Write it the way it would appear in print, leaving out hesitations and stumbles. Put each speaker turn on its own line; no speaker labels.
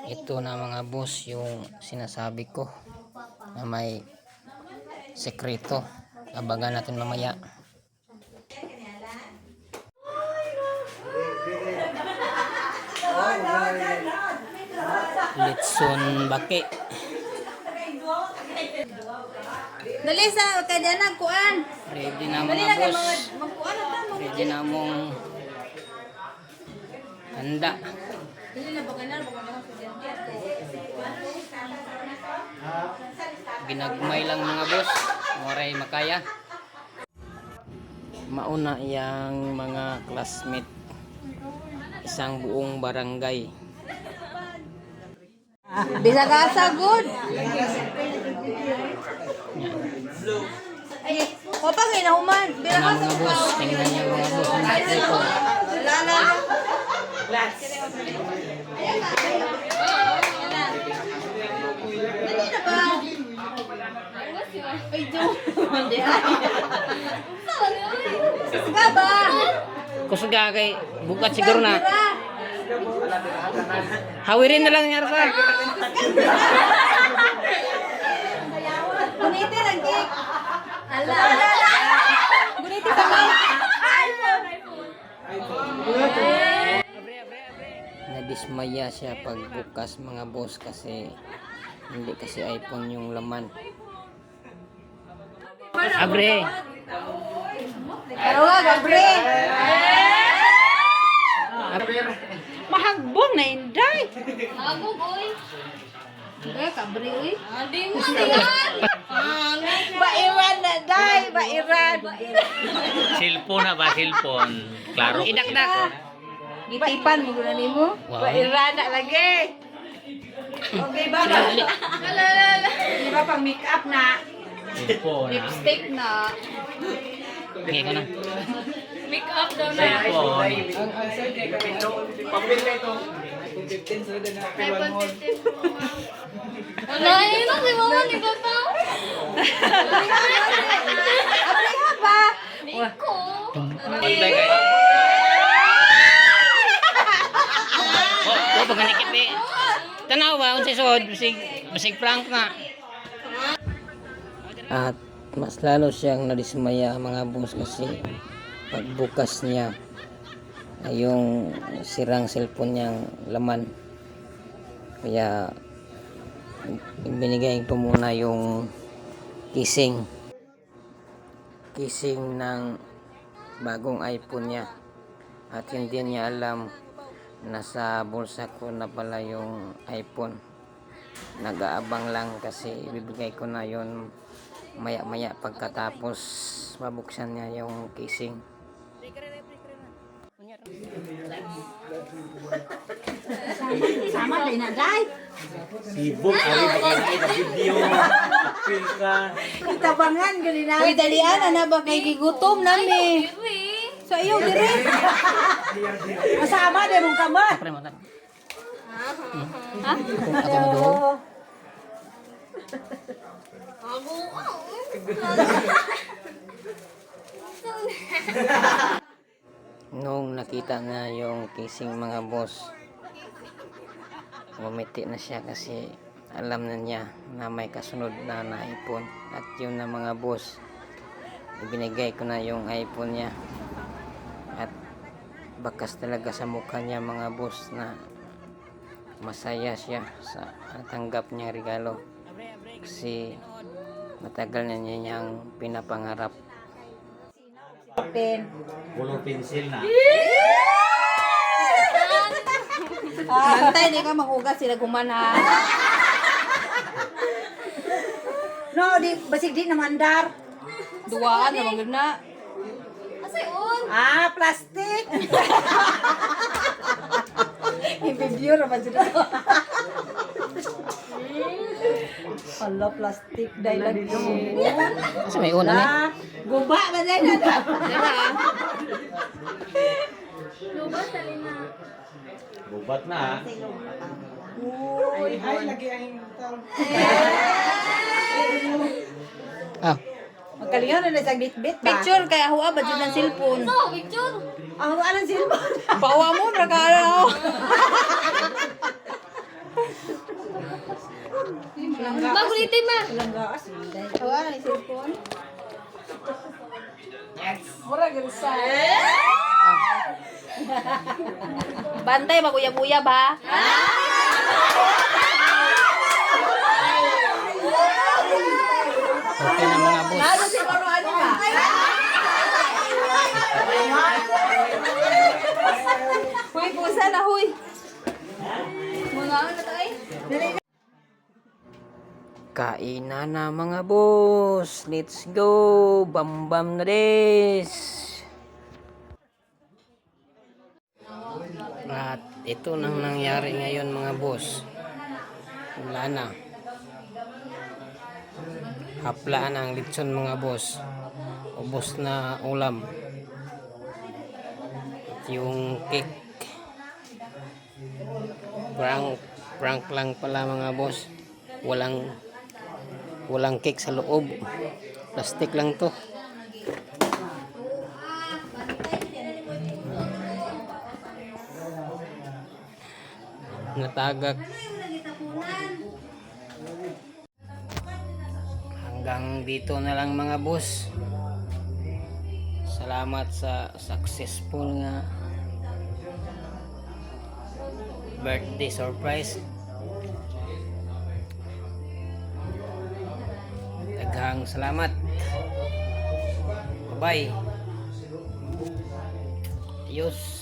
Ito na mga boss yung sinasabi ko na may sekreto. Abangan natin mamaya. Litson baki.
Dali sa kaya na kuan.
Ready na mga boss.
Magkuan na ta.
Ready na mong handa.
Dili na bakanan
Ginagmay lang mga boss. Moray makaya. Mauna yang mga classmate. Isang buong barangay.
Bisa gasa good. Ay, o pa kay nahuman. Bila
Tingnan
ka
mga boss. Tingnan niyo mga boss. Ang sekreto.
Lala. Dali na ba? Ay, jo. Hindi ay. Sige ba?
Kusga kay bukat siguro na. Hawirin na lang niya sa.
Guniti lagi. Ala. Guniti ka ba?
Nadismaya siya pagbukas mga boss kasi hindi kasi iPhone yung laman. Abre.
Arawa, gabre.
Mahagbong na inday.
Ako, boy. Eh, kabre, uy. Hindi mo,
Bairan na day, bairan.
Cellphone na ba? Cellphone. Klaro.
Idakdak.
Gitipan mo guna nimo.
Wow.
Bairan na lagi. Okay ba? Di ba pang make up na?
Cellphone na.
Lipstick na.
Okay ko na.
Make up daw na.
Cellphone.
Wala, yun ang si mama ni Papa. Abre ha ba? Niko.
Pantay kayo.
Oh, pag nanikit eh. Tanaw ba? Kung sisod, basig prank na. At mas lalo siyang nadismaya mga boss kasi pagbukas niya ay yung sirang cellphone niyang laman. Kaya binigay ko muna yung casing ng bagong iPhone niya at hindi niya alam nasa bulsa ko na pala yung iPhone. Nag-aabang lang kasi ibibigay ko na yon maya pagkatapos mabuksan niya yung casing.
Sama din na day.
Sibuk. Ari bakit video. Pilka.
Kitabangan gali na.
Uy, dalian na ba kay gigutom nami? Sa iyo dire.
Masama din mong kamay.
Pre mo ta.
Ha?
Ako mo do. Nung nakita na yung casing mga boss, umiti na siya kasi alam na niya na may kasunod na iPhone. At yun na mga boss, ibinigay ko na yung iPhone niya. At bakas talaga sa mukha niya mga boss na masaya siya sa natanggap niyang regalo. Kasi matagal na niya niyang pinapangarap.
Pen.
Pulong pensil na.
Antay di ka magugas sila gumana.
No, di basig di namandar.
Duwaan na magud na.
Ah, plastic. I-video ra ba dito? Hala, plastic dai lagi.
Kasi may una na.
Guba ba dai na?
Bubat na.
Uy, ay lagi ang
Ah,
Magkalingan na sa bit-bit ba?
Picture kay huwa ba jud ng cellphone?
Ang anong silbon?
Bawa mo ra ka. Magulitin ma.
Tawa ni cellphone. Bantay maguyab-uyab ha.
Okay na mga boss.
Ano si ano ka? Huy, pusa na huy.
Mga ano to ay?
Kainan na mga boss. Let's go. Bam bam na des. At ito nang nangyari ngayon mga boss. Wala na. Haplaan ang litson mga boss. Ubos na ulam. At yung cake. Prank lang pala mga boss. Walang cake sa loob. Plastic lang to. Natagak. Hanggang dito na lang mga boss. Salamat sa successful nga birthday surprise. Daghang salamat. Bye. Ayos.